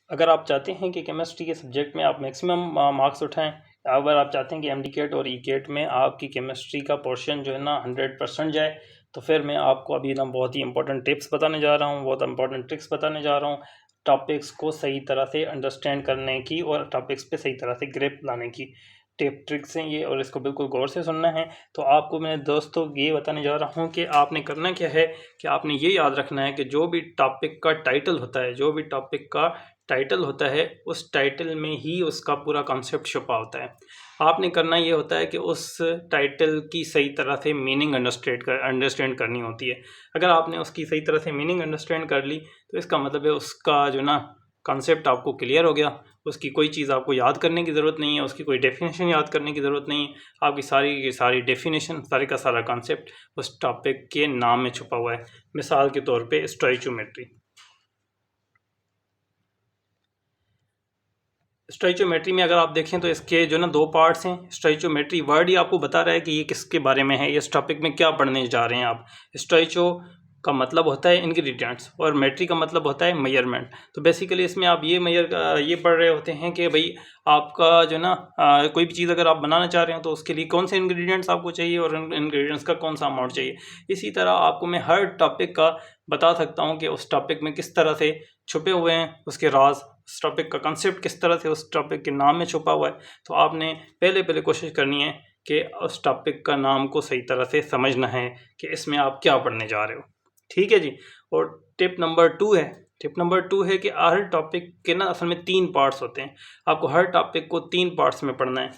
अगर आप चाहते हैं कि केमिस्ट्री के सब्जेक्ट में आप मैक्सिमम मार्क्स उठाएं, अगर आप चाहते हैं कि एमडीकेट और ईकेट में आपकी केमिस्ट्री का पोर्शन जो है ना 100% जाए, तो फिर मैं आपको अभी ना बहुत ही इंपॉर्टेंट टिप्स बताने जा रहा हूँ, बहुत इंपॉर्टेंट ट्रिक्स बताने जा रहा हूँ टॉपिक्स को सही तरह से अंडरस्टैंड करने की और टॉपिक्स पे सही तरह से ग्रिप लाने की टिप ट्रिक्स हैं ये, और इसको बिल्कुल गौर से सुनना है। तो आपको मैं दोस्तों ये बताने जा रहा हूँ कि आपने करना क्या है कि आपने ये याद रखना है कि जो भी टॉपिक का टाइटल होता है, जो भी टॉपिक का टाइटल होता है, उस टाइटल में ही उसका पूरा कॉन्सेप्ट छुपा होता है। आपने करना ये होता है कि उस टाइटल की सही तरह से मीनिंग अंडरस्टैंड करनी होती है। अगर आपने उसकी सही तरह से मीनिंग अंडरस्टैंड कर ली तो इसका मतलब है उसका जो ना कॉन्सेप्ट आपको क्लियर हो गया। उसकी कोई चीज़ आपको याद करने की ज़रूरत नहीं है, उसकी कोई डेफिनेशन याद करने की ज़रूरत नहीं है। आपकी सारी की सारी डेफिनेशन, सारी का सारा कॉन्सेप्ट उस टॉपिक के नाम में छुपा हुआ है। मिसाल के तौर पे स्टोइचियोमेट्री। स्टोइचियोमेट्री में अगर आप देखें तो इसके जो ना 2 पार्ट्स हैं। स्टोइचियोमेट्री वर्ड ही आपको बता रहा है कि ये किसके बारे में है, इस टॉपिक में क्या पढ़ने जा रहे हैं आप। स्टोइचियो का मतलब होता है इंग्रेडिएंट्स और मेट्री का मतलब होता है मेजरमेंट। तो बेसिकली इसमें आप ये पढ़ रहे होते हैं कि भाई आपका जो ना कोई भी चीज़ अगर आप बनाना चाह रहे हो तो उसके लिए कौन से इंग्रेडिएंट्स आपको चाहिए और इंग्रेडिएंट्स का कौन सा अमाउंट चाहिए। इसी तरह आपको मैं हर टॉपिक का बता सकता हूँ कि उस टॉपिक में किस तरह से छुपे हुए हैं उसके राज, उस टॉपिक का कंसेप्ट किस तरह से उस टॉपिक के नाम में छुपा हुआ है। तो आपने पहले कोशिश करनी है कि उस टॉपिक का नाम को सही तरह से समझना है कि इसमें आप क्या पढ़ने जा रहे हो। ठीक है जी। और टिप नंबर 2 है कि हर टॉपिक के ना असल में 3 पार्ट्स होते हैं। आपको हर टॉपिक को 3 पार्ट्स में पढ़ना है।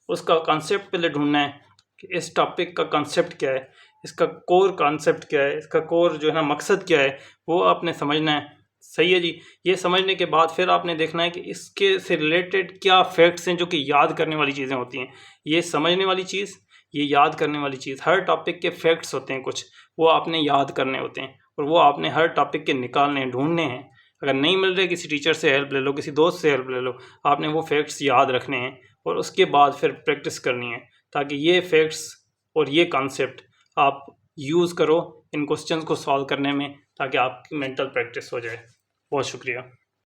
उसका कॉन्सेप्ट पहले ढूंढना है कि इस टॉपिक का कॉन्सेप्ट क्या है, इसका कोर कॉन्सेप्ट क्या है, इसका कोर जो है ना मकसद क्या है, वो आपने समझना है। सही है जी। ये समझने के बाद फिर आपने देखना है कि इसके से रिलेटेड क्या फैक्ट्स हैं जो कि याद करने वाली चीज़ें होती हैं। ये समझने वाली चीज़, ये याद करने वाली चीज़, हर टॉपिक के फैक्ट्स होते हैं कुछ, वो आपने याद करने होते हैं और वो आपने हर टॉपिक के निकालने ढूंढने हैं। अगर नहीं मिल रहे किसी टीचर से हेल्प ले लो, किसी दोस्त से हेल्प ले लो। आपने वो फैक्ट्स याद रखने हैं और उसके बाद फिर प्रैक्टिस करनी है ताकि ये फैक्ट्स और ये कॉन्सेप्ट आप यूज़ करो इन क्वेश्चंस को सॉल्व करने में, ताकि आपकी मेंटल प्रैक्टिस हो जाए। बहुत शुक्रिया।